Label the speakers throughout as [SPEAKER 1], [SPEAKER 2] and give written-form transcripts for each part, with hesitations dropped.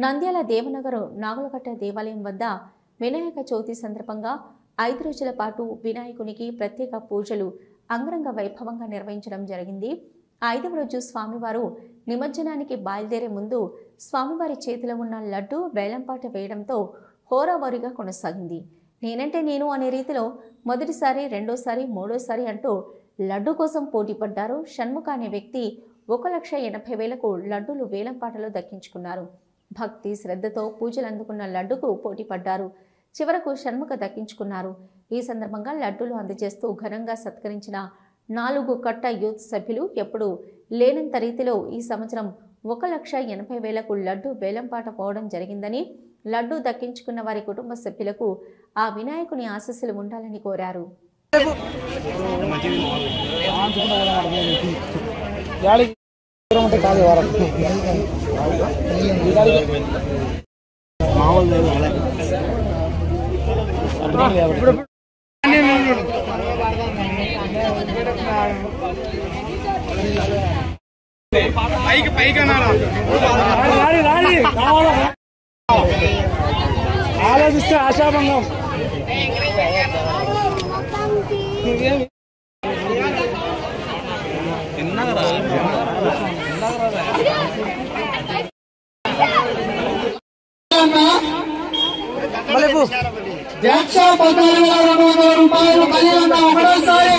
[SPEAKER 1] నంద్యాల దేవనగర్ నాగులకట్ట దేవాలయం వద్ద వినాయక చవితి సందర్భంగా 5 రోజుల పాటు వినాయకునికి ప్రత్యేక పూజలు అంగరంగ వైభవంగా నిర్వహించడం జరిగింది. 5వ రోజు స్వామివారు నిమజ్జనానికి బయలుదేరే ముందు స్వామివారి చేతిలో ఉన్న లడ్డు వేలంపాట వేయడంతో హోరావోరీగా కొనసాగింది. నేనంటే నేను అనే రీతిలో మొదటిసారి, రెండోసారి, మూడోసారి అంటూ లడ్డు కోసం పోటీ పడ్డారు. షణ్ముఖ అనే వ్యక్తి 1,80,000కు లడ్డూలు వేలంపాటలో దక్కించుకున్నారు. భక్తి శ్రద్ధతో పూజలు అందుకున్న లడ్డుకు పోటీ పడ్డారు. చివరకు షణ్ముఖ దక్కించుకున్నారు. ఈ సందర్భంగా లడ్డూలు అందజేస్తూ ఘనంగా సత్కరించిన 4 కట్ట యూత్ సభ్యులు ఎప్పుడు లేనంత రీతిలో ఈ సంవత్సరం 1,80,000కు లడ్డు వేలంపాట పోవడం జరిగిందని, లడ్డు దక్కించుకున్న వారి కుటుంబ సభ్యులకు ఆ వినాయకుని ఆశీస్సులు ఉండాలని కోరారు.
[SPEAKER 2] ఆలోచిస్తే ఆశాభంగం.
[SPEAKER 3] రూపాయలు కలిగిన ఒకటోసారి,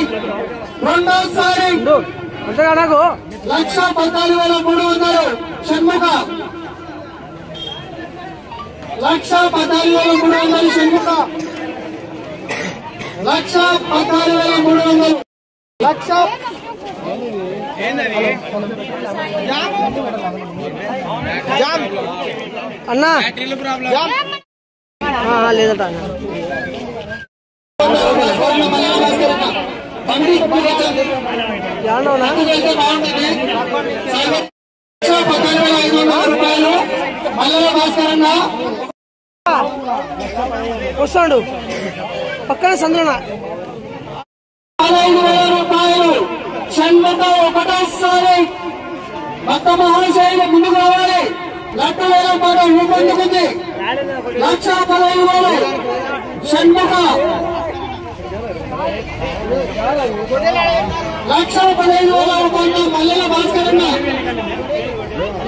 [SPEAKER 3] రెండోసారి 1,14,300 షణ్ముఖ, 1,14,300 షణ్ముఖ, 1,14,300
[SPEAKER 2] అన్నా లేదట వస్తాడు పక్కన సందులోనా.
[SPEAKER 3] 15,000 రూపాయలు షణ్ముఖ ఒకటోసారి. భక్త మహాశయులు ముందుకు రావాలి. లడ్డు వేల పాట ఊపందుకుంది. 1,15,000 షణ్ముఖ, 1,15,000 మల్లెల భాస్కరన్న,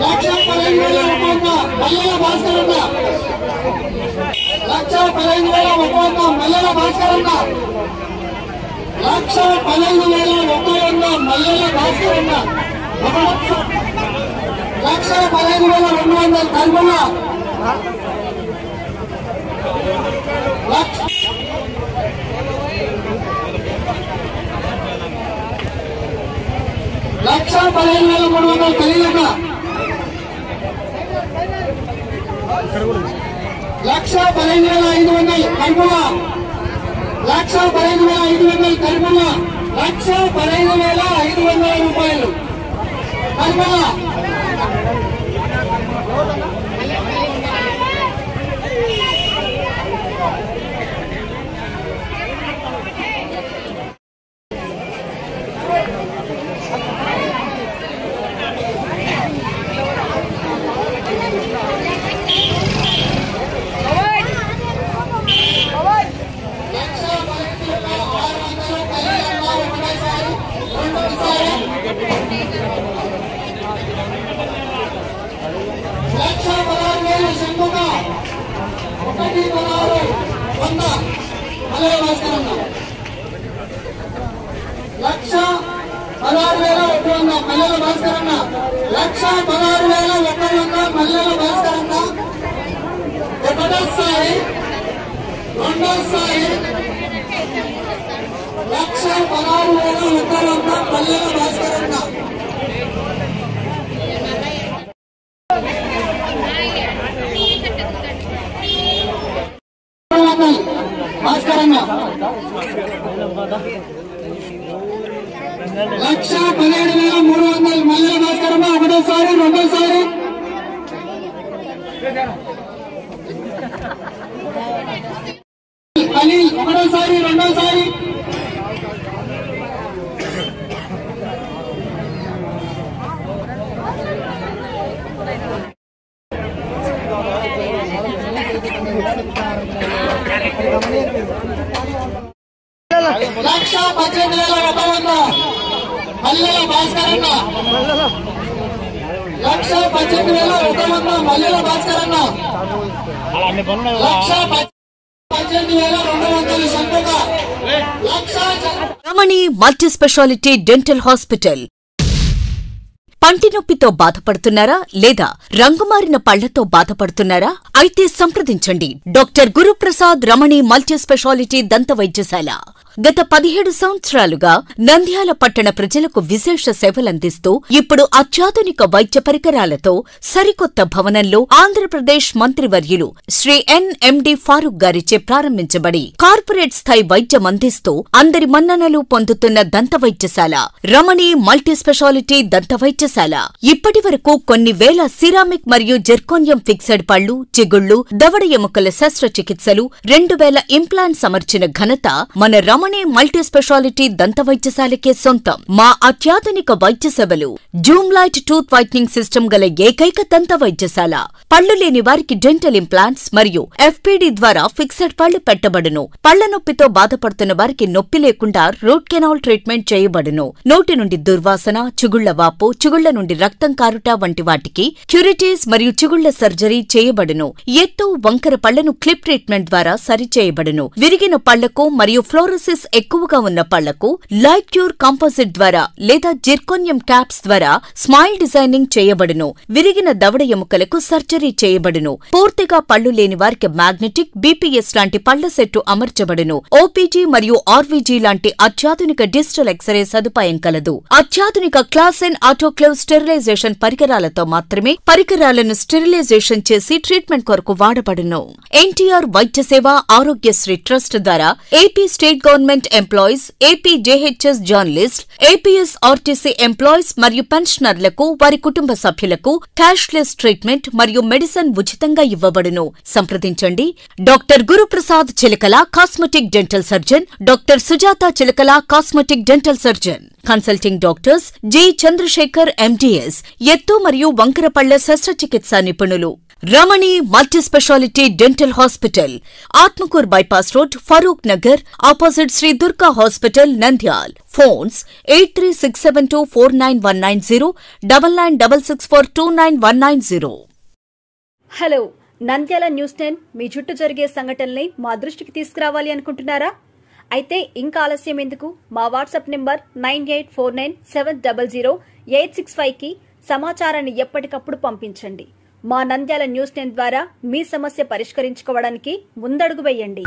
[SPEAKER 3] 1,15,000 మల్లెల భాస్కరన్న, 1,15,000 మల్లెల భాస్కరన్న, 1,15,000 మల్లెల భాస్కరన్న, 1,15,200 కల్పన, 1,15,300 కలియక, 1,15,500 కల్పన, 1,15,500 కల్పన, 1,15,500 రూపాయలు కల్పన. మల్లెల భాస్కరన్న, 1,16,100 మల్లెల భాస్కరన్న, ఒకటోసారి, రెండోసారి 1,16,100 మల్లెల భాస్కరన్న, భాస్కరన్న, 1,17,300 మల్లెల భాస్కరన్న, ఒకటోసారి, రెండోసారి ఖలీల్, ఒకటోసారి, రెండోసారి 1,18,100 మల్లెల భాస్కరన్న 1,18,100 మల్లెల భాస్కరన్న 1,18,200 సంపద
[SPEAKER 4] రమణి మల్టీ స్పెషాలిటీ డెంటల్ హాస్పిటల్. పంటి నొప్పితో బాధపడుతున్నారా లేదా రంగుమారిన పళ్లతో బాధపడుతున్నారా? అయితే సంప్రదించండి డాక్టర్ గురుప్రసాద్ రమణి మల్టీ స్పెషాలిటీ దంత వైద్యశాల. గత 17 సంవత్సరాలుగా నంద్యాల పట్టణ ప్రజలకు విశేష సేవలందిస్తూ ఇప్పుడు అత్యాధునిక వైద్య పరికరాలతో సరికొత్త భవనంలో ఆంధ్రప్రదేశ్ మంత్రివర్యులు శ్రీ ఎన్ఎండి ఫారూక్ గారిచే ప్రారంభించబడి కార్పొరేట్ స్థాయి వైద్యం అందిస్తూ అందరి మన్ననలు పొందుతున్న దంత వైద్యశాల రమణి మల్టీ స్పెషాలిటీ దంత వైద్యశాల. ఇప్పటి వరకు కొన్ని వేల సిరామిక్ మరియు జెర్కోనియం ఫిక్సెడ్ పళ్లు, చిగుళ్లు, దవడ ఎముకల శస్త్రచికిత్సలు, 2000 ఇంప్లాంట్స్ అమర్చిన ఘనత మన రమణి మల్టీ స్పెషాలిటీ దంత వైద్యశాలకే సొంతం. మా అత్యాధునిక వైద్య సేవలు Zoom light tooth whitening system గల ఏకైక దంత వైద్యశాల. పళ్లు లేని వారికి డెంటల్ ఇంప్లాంట్స్ మరియు ఎఫ్పీడీ ద్వారా ఫిక్సెడ్ పళ్లు పెట్టబడును. పళ్ల నొప్పితో బాధపడుతున్న వారికి నొప్పి లేకుండా రూట్ కెనాల్ ట్రీట్మెంట్ చేయబడును. నోటి నుండి దుర్వాసన, చిగుళ్ల వాపు, చిగుళ్ల నుండి రక్తం కారుట వంటి వాటికి క్యూరిటీస్ మరియు చిగుళ్ల సర్జరీ చేయబడును. ఎత్తు, వంకర పళ్లను క్లిప్ ట్రీట్మెంట్ ద్వారా సరిచేయబడును. విరిగిన పళ్లకు మరియు ఫ్లోరోసిస్ ఎక్కువగా ఉన్న పళ్లకు లైట్ క్యూర్ కాంపోజిట్ ద్వారా లేదా జిర్కోనియం క్యాప్స్ ద్వారా స్మైల్ డిజైనింగ్ చేయబడును. విరిగిన దవడ ఎముకలకు సర్జరీ చేయబడును. పూర్తిగా పళ్లు లేని వారికి మ్యాగ్నెటిక్, బీపీఎస్ లాంటి పళ్ల సెట్టు అమర్చబడును. ఓపీజీ మరియు ఆర్వీజీ లాంటి అత్యాధునిక డిజిటల్ ఎక్స్రే సదుపాయం కలదు. అత్యాధునిక క్లాస్ ఎన్ ఆటోక్లేవ్ స్టెరిలైజేషన్ పరికరాలతో మాత్రమే పరికరాలను స్టెరిలైజేషన్ చేసి ట్రీట్మెంట్ కొరకు వాడబడును. ఎన్టీఆర్ వైద్య సేవ ఆరోగ్యశ్రీ ట్రస్ట్ ద్వారా AP state government employees, AP JHS journalist, APS RTC employees మరియు పెన్షనర్లకు వారి కుటుంబ సభ్యులకు క్యాష్లెస్ ట్రీట్మెంట్ మరియు మెడిసిన్ ఉచితంగా ఇవ్వబడును. సంప్రదించండి doctor Guruprasad Chilakala cosmetic dental surgeon, doctor Sujatha Chilakala cosmetic dental surgeon. Consulting doctors G Chandrasekhar MDS, ఎత్తు మరియు వంకర పళ్ల శస్త్రచికిత్సా నిపుణులు. Ramani multi speciality dental hospital, Atmakur bypass road, Farooq Nagar, opposite Shri Durga hospital, Nandyal. Phones 8367249190, 9966429190.
[SPEAKER 5] Hello, Nandyala news 10 మీ చుట్టూ జరిగే సంఘటనల్ని మా దృష్టికి తీసుకురావాలి అనుకుంటున్నారా? అయితే ఇంకా ఆలస్యం ఎందుకు? మా వాట్సాప్ నెంబర్ 9849700865కి సమాచారాన్ని ఎప్పటికప్పుడు పంపించండి. మా నంద్యాల న్యూస్ 10 ద్వారా మీ సమస్య పరిష్కరించుకోవడానికి ముందడుగు వేయండి.